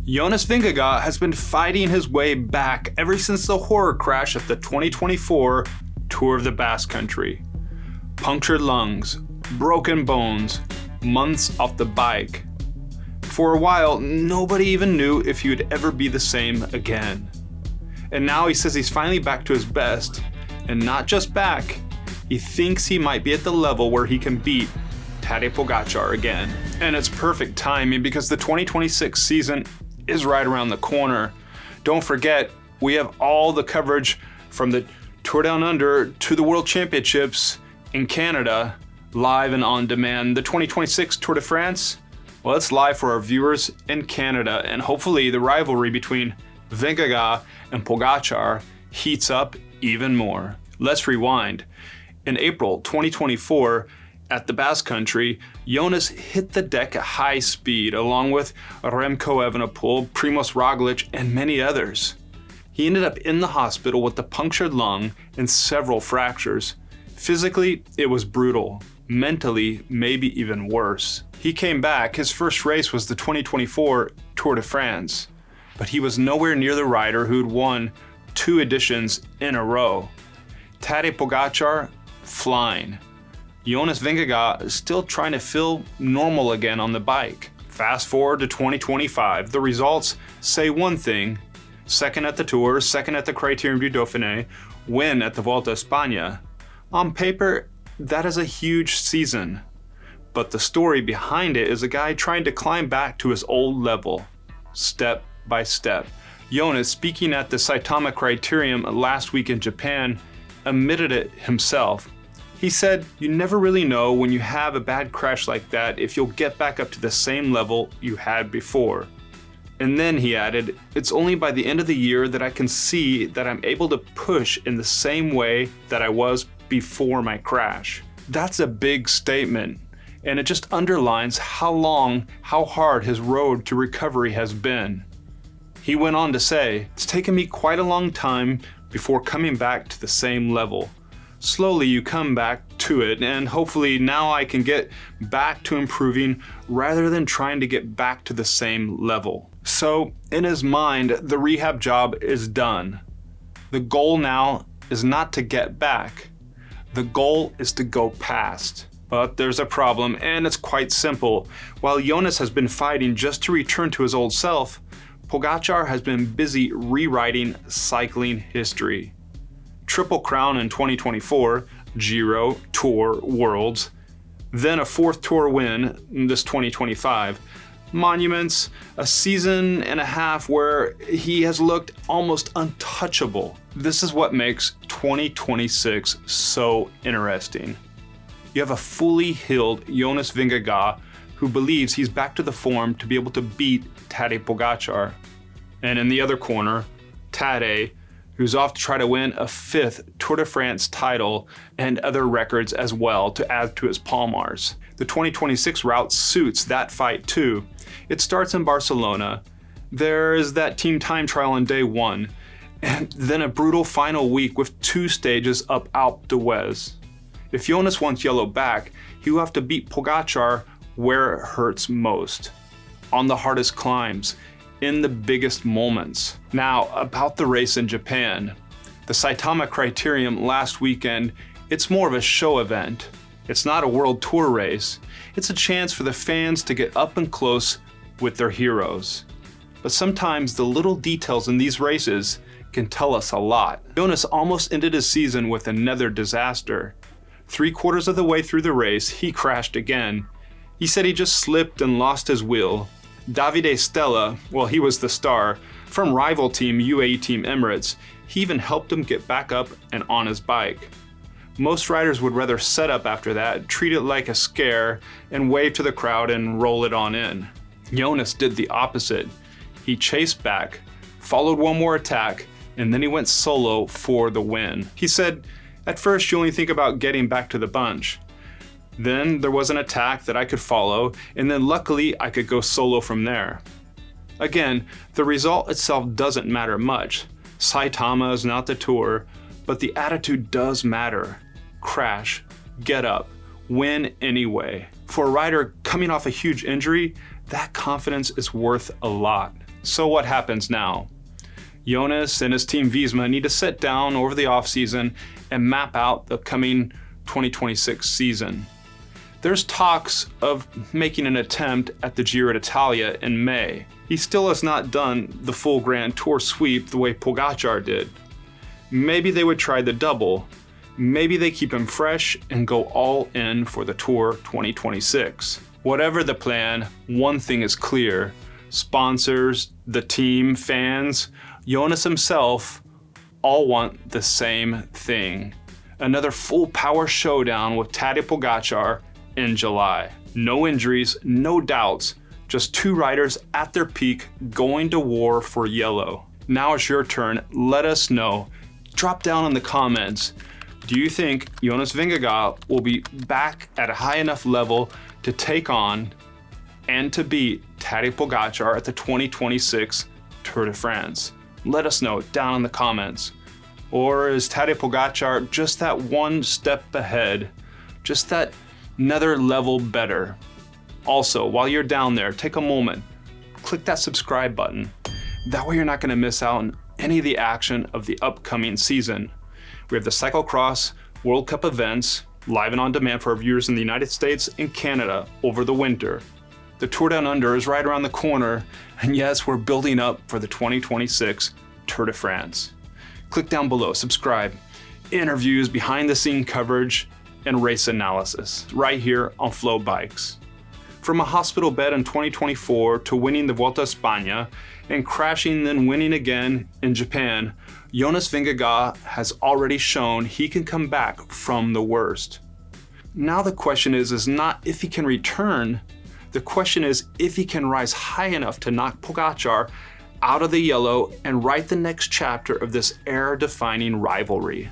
Jonas Vingegaard has been fighting his way back ever since the horror crash at the 2024 Tour of the Basque Country. Punctured lungs, broken bones, months off the bike. For a while, nobody even knew if he would ever be the same again. And now he says he's finally back to his best, and not just back, he thinks he might be at the level where he can beat Tadej Pogacar again. And it's perfect timing because the 2026 season is right around the corner. Don't forget, we have all the coverage from the Tour Down Under to the World Championships in Canada, live and on demand. The 2026 Tour de France, well, it's live for our viewers in Canada, and hopefully the rivalry between Vingegaard and Pogacar heats up even more. Let's rewind. In April 2024, at the Basque Country, Jonas hit the deck at high speed along with Remco Evenepoel, Primož Roglič, and many others. He ended up in the hospital with a punctured lung and several fractures. Physically, it was brutal. Mentally, maybe even worse. He came back. His first race was the 2024 Tour de France, but he was nowhere near the rider who'd won 2 editions in a row. Tadej Pogacar, flying. Jonas Vingegaard is still trying to feel normal again on the bike. Fast forward to 2025, the results say one thing: second at the Tour, second at the Criterium du Dauphiné, win at the Volta a España. On paper, that is a huge season, but the story behind it is a guy trying to climb back to his old level, step by step. Jonas, speaking at the Saitama Criterium last week in Japan, admitted it himself. He said, "You never really know when you have a bad crash like that if you'll get back up to the same level you had before." And then he added, "It's only by the end of the year that I can see that I'm able to push in the same way that I was before my crash." That's a big statement, and it just underlines how hard his road to recovery has been. He went on to say, "It's taken me quite a long time before coming back to the same level. Slowly you come back to it, and hopefully now I can get back to improving rather than trying to get back to the same level." So, in his mind, the rehab job is done. The goal now is not to get back. The goal is to go past. But there's a problem, and it's quite simple. While Jonas has been fighting just to return to his old self, Pogacar has been busy rewriting cycling history. Triple Crown in 2024, Giro, Tour, Worlds, then a 4th Tour win in this 2025. Monuments, a season and a half where he has looked almost untouchable. This is what makes 2026 so interesting. You have a fully healed Jonas Vingegaard who believes he's back to the form to be able to beat Tadej Pogacar. And in the other corner, Tadej, who's off to try to win a 5th Tour de France title and other records as well to add to his palmares. The 2026 route suits that fight too. It starts in Barcelona. There is that team time trial on day 1, and then a brutal final week with 2 stages up Alpe d'Huez. If Jonas wants yellow back, he will have to beat Pogacar where it hurts most, on the hardest climbs, in the biggest moments. Now, about the race in Japan. The Saitama Criterium last weekend, it's more of a show event. It's not a World Tour race. It's a chance for the fans to get up and close with their heroes. But sometimes the little details in these races can tell us a lot. Jonas almost ended his season with another disaster. 3/4 of the way through the race, he crashed again. He said he just slipped and lost his wheel. Davide Stella, well, he was the star, from rival team UAE Team Emirates, he even helped him get back up and on his bike. Most riders would rather set up after that, treat it like a scare, and wave to the crowd and roll it on in. Jonas did the opposite. He chased back, followed one more attack, and then he went solo for the win. He said, "At first you only think about getting back to the bunch. Then there was an attack that I could follow, and then luckily I could go solo from there." Again, the result itself doesn't matter much. Saitama is not the Tour, but the attitude does matter. Crash, get up, win anyway. For a rider coming off a huge injury, that confidence is worth a lot. So what happens now? Jonas and his team Visma need to sit down over the offseason and map out the coming 2026 season. There's talks of making an attempt at the Giro d'Italia in May. He still has not done the full Grand Tour sweep the way Pogacar did. Maybe they would try the double. Maybe they keep him fresh and go all in for the Tour 2026. Whatever the plan, one thing is clear. Sponsors, the team, fans, Jonas himself, all want the same thing. Another full power showdown with Tadej Pogacar in July. No injuries, no doubts, just two riders at their peak going to war for yellow. Now it's your turn. Let us know. Drop down in the comments. Do you think Jonas Vingegaard will be back at a high enough level to take on and to beat Tadej Pogacar at the 2026 Tour de France? Let us know down in the comments. Or is Tadej Pogacar just that one step ahead? Just that another level better? Also, while you're down there, take a moment, click that subscribe button. That way you're not going to miss out on any of the action of the upcoming season. We have the Cyclocross World Cup events live and on demand for our viewers in the United States and Canada over the winter. The Tour Down Under is right around the corner, and yes, we're building up for the 2026 Tour de France. Click down below, subscribe, interviews, behind the scene coverage, and race analysis right here on FloBikes. From a hospital bed in 2024 to winning the Vuelta a España and crashing then winning again in Japan, Jonas Vingegaard has already shown he can come back from the worst. Now the question is not if he can return, the question is if he can rise high enough to knock Pogacar out of the yellow and write the next chapter of this era-defining rivalry.